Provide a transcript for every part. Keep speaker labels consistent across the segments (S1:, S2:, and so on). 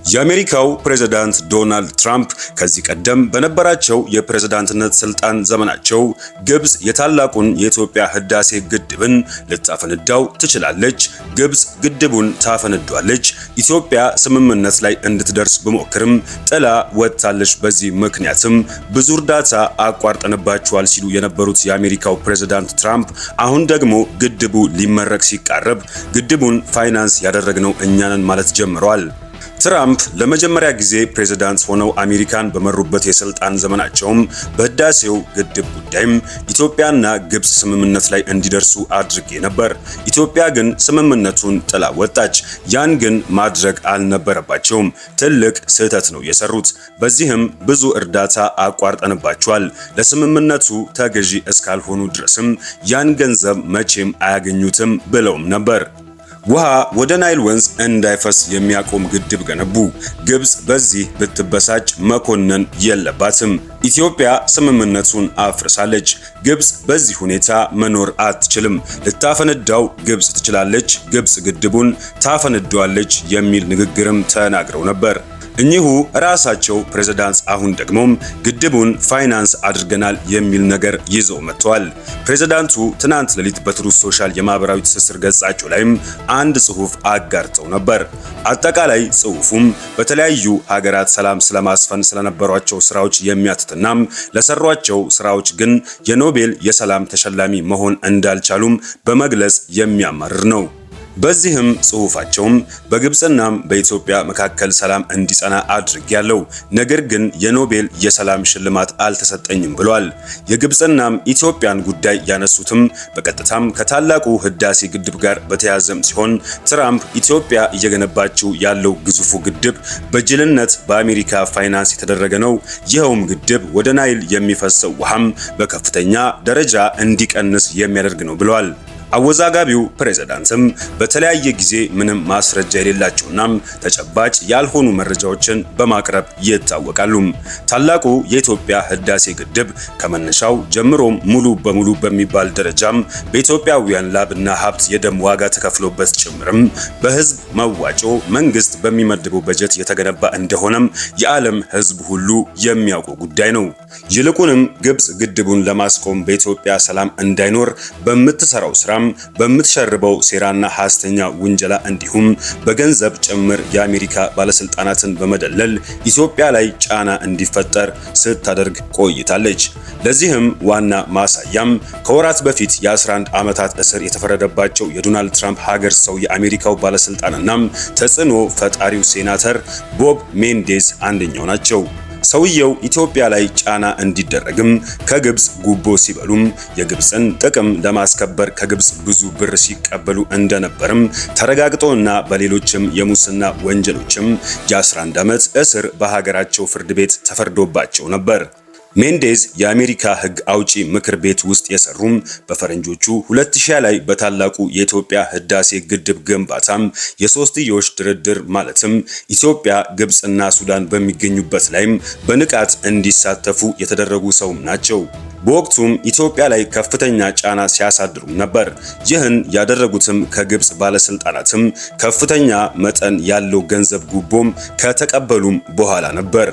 S1: የአሜሪካው ፕሬዝዳንት ዶናልድ ትራምፕ ከዚህ ቀደም በነበራቸው የፕሬዝዳንትነት ስልጣን ዘመናቸው ግብጽ የታላቁን የኢትዮጵያ ህዳሴ ግድብን ልታፈነዳው ትችላለች፣ ግብጽ ግድቡን ታፈነዳለች፣ ኢትዮጵያ ስምምነት ላይ እንድትደርስ በመሞከርም ጥላ ወጥታለች፣ በዚህ ምክንያትም ብዙ እርዳታ አቋርጠንባቸዋል ሲሉ የነበሩት የአሜሪካው ፕሬዝዳንት ትራምፕ አሁን ደግሞ ግድቡ ሊመረቅ ሲቃረብ ግድቡን ፋይናንስ ያደረግነው እኛ ነን ማለት ጀምረዋል። ትራምፕ ለመጀመሪያ ጊዜ ፕሬዝዳንት ሆነው አሜሪካን በመሩበት የስልጣን ዘመናቸውም በህዳሴው ግድብ ጉዳይም ኢትዮጵያና ግብጽ ስምምነት ላይ እንዲደርሱ አድርጌ ነበር። ኢትዮጵያ ግን ስምምነቱን ጥላ ወጣች። ያን ግን ማድረግ አልነበረባቸውም። ትልቅ ስህተት ነው የሰሩት። በዚህም ብዙ እርዳታ አቋርጠንባቸዋል። ለስምምነቱ ተገዢ እስካልሆኑ ድረስም ያን ገንዘብ መቼም አያገኙትም ብለውም ነበር። ውሃ ወደ ናይል ወንዝ እንዳይፈስ የሚያቆም ግድብ ገነቡ። ግብጽ በዚህ ብትበሳጭ መኮነን የለባትም። ኢትዮጵያ ስምምነቱን አፍርሳለች። ግብጽ በዚህ ሁኔታ መኖር አትችልም። ልታፈነዳው ግብጽ ትችላለች፣ ግብጽ ግድቡን ታፈነዳዋለች የሚል ንግግርም ተናግረው ነበር። እኚሁ ራሳቸው ፕሬዝዳንት አሁን ደግሞ ግድቡን ፋይናንስ አድርገናል የሚል ነገር ይዘው መጥተዋል። ፕሬዝዳንቱ ትናንት ሌሊት በትሩዝ ሶሻል የማህበራዊ ትስስር ገጻቸው ላይም አንድ ጽሑፍ አጋርተው ነበር። አጠቃላይ ጽሑፉም በተለያዩ ሀገራት ሰላም ስለማስፈን ስለነበሯቸው ስራዎች የሚያትትናም ለሰሯቸው ስራዎች ግን የኖቤል የሰላም ተሸላሚ መሆን እንዳልቻሉም በመግለጽ የሚያማርር ነው። በዚህም ጽሑፋቸውም በግብጽና በኢትዮጵያ መካከል ሰላም እንዲጸና አድርጌያለሁ፣ ነገር ግን የኖቤል የሰላም ሽልማት አልተሰጠኝም ብሏል። የግብጽና ኢትዮጵያን ጉዳይ ያነሱትም በቀጥታም ከታላቁ ህዳሴ ግድብ ጋር በተያያዘም ሲሆን ትራምፕ ኢትዮጵያ እየገነባችው ያለው ግዙፉ ግድብ በጅልነት በአሜሪካ ፋይናንስ የተደረገ ነው፣ ይኸውም ግድብ ወደ ናይል የሚፈሰው ውሃም በከፍተኛ ደረጃ እንዲቀንስ የሚያደርግ ነው ብለዋል። አወዛጋቢው ፕሬዝዳንትም በተለያየ ጊዜ ምንም ማስረጃ የሌላቸውና ተጨባጭ ያልሆኑ መረጃዎችን በማቅረብ ይታወቃሉ። ታላቁ የኢትዮጵያ ህዳሴ ግድብ ከመነሻው ጀምሮ ሙሉ በሙሉ በሚባል ደረጃም በኢትዮጵያውያን ላብና ሀብት የደም ዋጋ ተከፍሎበት ጭምርም በህዝብ መዋጮ መንግስት በሚመድበው በጀት የተገነባ እንደሆነም የዓለም ህዝብ ሁሉ የሚያውቀው ጉዳይ ነው። ይልቁንም ግብጽ ግድቡን ለማስቆም በኢትዮጵያ ሰላም እንዳይኖር በምትሰራው ስራ በምትሸርበው ሴራና ሐሰተኛ ውንጀላ እንዲሁም በገንዘብ ጭምር የአሜሪካ ባለስልጣናትን በመደለል ኢትዮጵያ ላይ ጫና እንዲፈጠር ስታደርግ ቆይታለች። ለዚህም ዋና ማሳያም ከወራት በፊት የ11 ዓመታት እስር የተፈረደባቸው የዶናልድ ትራምፕ ሀገር ሰው የአሜሪካው ባለስልጣንና ተጽዕኖ ፈጣሪው ሴናተር ቦብ ሜንዴዝ አንደኛው ናቸው። ሰውየው ኢትዮጵያ ላይ ጫና እንዲደረግም ከግብጽ ጉቦ ሲበሉም የግብጽን ጥቅም ለማስከበር ከግብጽ ብዙ ብር ሲቀበሉ እንደነበርም ተረጋግጦና በሌሎችም የሙስና ወንጀሎችም የ11 ዓመት እስር በሀገራቸው ፍርድ ቤት ተፈርዶባቸው ነበር። ሜንዴዝ የአሜሪካ ሕግ አውጪ ምክር ቤት ውስጥ የሰሩም በፈረንጆቹ 2000 ላይ በታላቁ የኢትዮጵያ ህዳሴ ግድብ ግንባታም የሶስትዮሽ ድርድር ማለትም ኢትዮጵያ፣ ግብጽና ሱዳን በሚገኙበት ላይም በንቃት እንዲሳተፉ የተደረጉ ሰውም ናቸው። በወቅቱም ኢትዮጵያ ላይ ከፍተኛ ጫና ሲያሳድሩም ነበር። ይህን ያደረጉትም ከግብጽ ባለስልጣናትም ከፍተኛ መጠን ያለው ገንዘብ ጉቦም ከተቀበሉም በኋላ ነበር።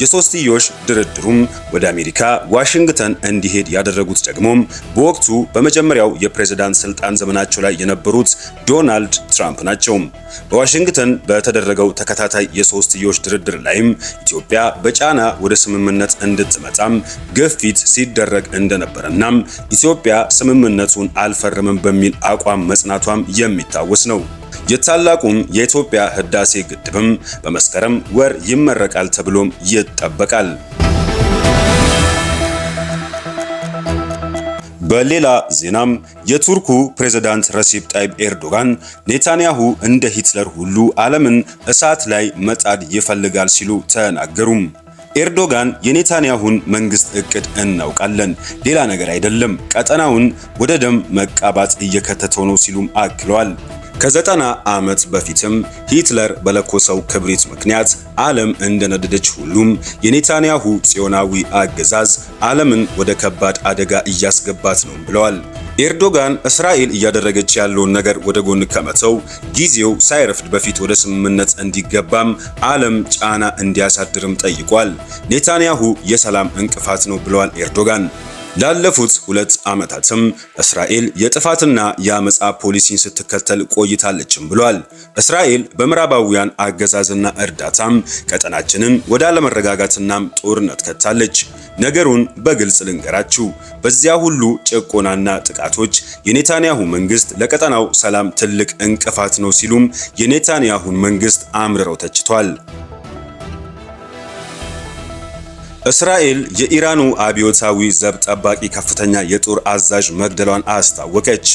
S1: የሶስትዮሽ ድርድሩም ወደ አሜሪካ ዋሽንግተን እንዲሄድ ያደረጉት ደግሞ በወቅቱ በመጀመሪያው የፕሬዝዳንት ስልጣን ዘመናቸው ላይ የነበሩት ዶናልድ ትራምፕ ናቸው። በዋሽንግተን በተደረገው ተከታታይ የሶስትዮሽ ድርድር ላይም ኢትዮጵያ በጫና ወደ ስምምነት እንድትመጣም ግፊት ሲደረግ እንደነበረና ኢትዮጵያ ስምምነቱን አልፈርምም በሚል አቋም መጽናቷም የሚታወስ ነው። የታላቁም የኢትዮጵያ ህዳሴ ግድብም በመስከረም ወር ይመረቃል ተብሎም ይጠበቃል። በሌላ ዜናም የቱርኩ ፕሬዝዳንት ረሲፕ ጣይብ ኤርዶጋን ኔታንያሁ እንደ ሂትለር ሁሉ ዓለምን እሳት ላይ መጣድ ይፈልጋል ሲሉ ተናገሩም። ኤርዶጋን የኔታንያሁን መንግስት እቅድ እናውቃለን፣ ሌላ ነገር አይደለም፣ ቀጠናውን ወደ ደም መቃባት እየከተተው ነው ሲሉም አክለዋል። ከ90 ዓመት በፊትም ሂትለር በለኮሰው ክብሪት ምክንያት ዓለም እንደነደደች ሁሉም የኔታንያሁ ጽዮናዊ አገዛዝ ዓለምን ወደ ከባድ አደጋ እያስገባት ነው ብለዋል። ኤርዶጋን እስራኤል እያደረገች ያለውን ነገር ወደ ጎን ከመተው ጊዜው ሳይረፍድ በፊት ወደ ስምምነት እንዲገባም ዓለም ጫና እንዲያሳድርም ጠይቋል። ኔታንያሁ የሰላም እንቅፋት ነው ብለዋል ኤርዶጋን። ላለፉት 2 ዓመታትም እስራኤል የጥፋትና የአመጻ ፖሊሲን ስትከተል ቆይታለችም ብሏል። እስራኤል በምዕራባውያን አገዛዝና እርዳታም ቀጠናችንን ወደ አለመረጋጋትናም ጦርነት ከታለች። ነገሩን በግልጽ ልንገራችሁ፣ በዚያ ሁሉ ጭቆናና ጥቃቶች የኔታንያሁ መንግስት ለቀጠናው ሰላም ትልቅ እንቅፋት ነው ሲሉም የኔታንያሁን መንግስት አምርረው ተችቷል። እስራኤል የኢራኑ አብዮታዊ ዘብ ጠባቂ ከፍተኛ የጦር አዛዥ መግደሏን አስታወቀች።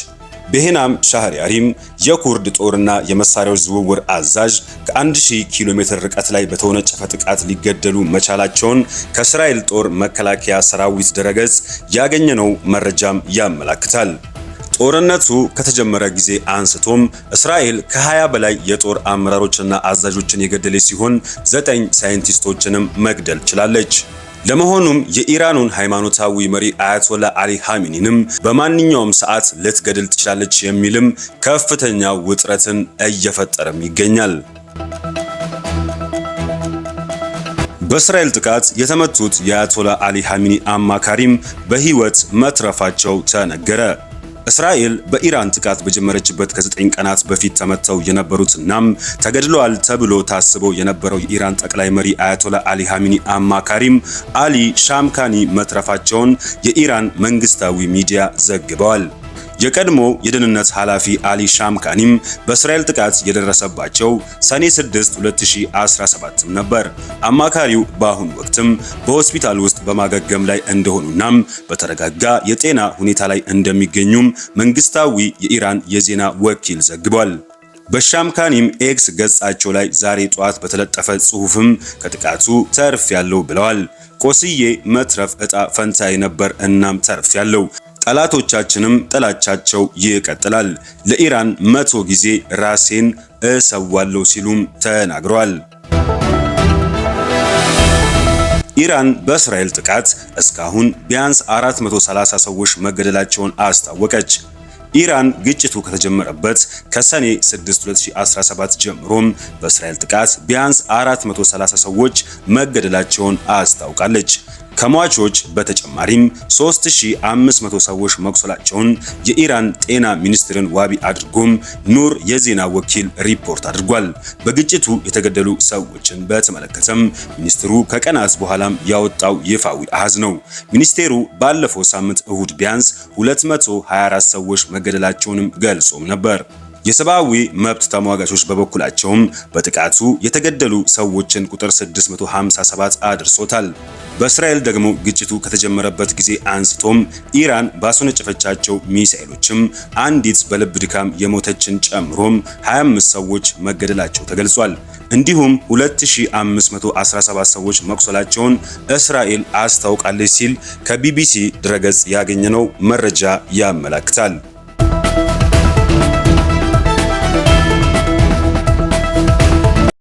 S1: ቤህናም ሻህሪያሪም የኩርድ ጦርና የመሳሪያዎች ዝውውር አዛዥ ከ1000 ኪሎ ሜትር ርቀት ላይ በተወነጨፈ ጥቃት ሊገደሉ መቻላቸውን ከእስራኤል ጦር መከላከያ ሰራዊት ድረገጽ ያገኘነው መረጃም ያመለክታል። ጦርነቱ ከተጀመረ ጊዜ አንስቶም እስራኤል ከ20 በላይ የጦር አመራሮችና አዛዦችን የገደለች ሲሆን 9 ሳይንቲስቶችንም መግደል ችላለች። ለመሆኑም የኢራኑን ሃይማኖታዊ መሪ አያቶላ አሊ ኻሜኒንም በማንኛውም ሰዓት ልትገድል ትችላለች የሚልም ከፍተኛ ውጥረትን እየፈጠረም ይገኛል። በእስራኤል ጥቃት የተመቱት የአያቶላ አሊ ኻሜኒ አማካሪም በህይወት መትረፋቸው ተነገረ። እስራኤል በኢራን ጥቃት በጀመረችበት ከ9 ቀናት በፊት ተመተው የነበሩትናም ተገድለዋል ተብሎ ታስበው የነበረው የኢራን ጠቅላይ መሪ አያቶላ አሊ ኻሜኒ አማካሪም አሊ ሻምካኒ መትረፋቸውን የኢራን መንግስታዊ ሚዲያ ዘግበዋል። የቀድሞ የደህንነት ኃላፊ አሊ ሻምካኒም በእስራኤል ጥቃት የደረሰባቸው ሰኔ 6 2017 ነበር። አማካሪው በአሁኑ ወቅትም በሆስፒታል ውስጥ በማገገም ላይ እንደሆኑናም በተረጋጋ የጤና ሁኔታ ላይ እንደሚገኙም መንግስታዊ የኢራን የዜና ወኪል ዘግቧል። በሻምካኒም ኤክስ ገጻቸው ላይ ዛሬ ጧት በተለጠፈ ጽሑፍም ከጥቃቱ ተርፍ ያለው ብለዋል። ቆስዬ መትረፍ ዕጣ ፈንታዬ ነበር፣ እናም ተርፍ ያለው ጠላቶቻችንም ጥላቻቸው ይቀጥላል። ለኢራን 100 ጊዜ ራሴን እሰዋለሁ ሲሉም ተናግረዋል። ኢራን በእስራኤል ጥቃት እስካሁን ቢያንስ 430 ሰዎች መገደላቸውን አስታወቀች። ኢራን ግጭቱ ከተጀመረበት ከሰኔ 6 2017 ጀምሮም በእስራኤል ጥቃት ቢያንስ 430 ሰዎች መገደላቸውን አስታውቃለች። ከሟቾች በተጨማሪም 3500 ሰዎች መቁሰላቸውን የኢራን ጤና ሚኒስቴርን ዋቢ አድርጎም ኑር የዜና ወኪል ሪፖርት አድርጓል። በግጭቱ የተገደሉ ሰዎችን በተመለከተም ሚኒስትሩ ከቀናት በኋላም ያወጣው ይፋዊ አሃዝ ነው። ሚኒስቴሩ ባለፈው ሳምንት እሁድ ቢያንስ 224 ሰዎች መገደላቸውንም ገልጾም ነበር። የሰብአዊ መብት ተሟጋቾች በበኩላቸውም በጥቃቱ የተገደሉ ሰዎችን ቁጥር 657 አድርሶታል። በእስራኤል ደግሞ ግጭቱ ከተጀመረበት ጊዜ አንስቶም ኢራን ባስወነጨፈቻቸው ሚሳኤሎችም አንዲት በልብ ድካም የሞተችን ጨምሮም 25 ሰዎች መገደላቸው ተገልጿል። እንዲሁም 2517 ሰዎች መቁሰላቸውን እስራኤል አስታውቃለች ሲል ከቢቢሲ ድረገጽ ያገኘነው መረጃ ያመለክታል።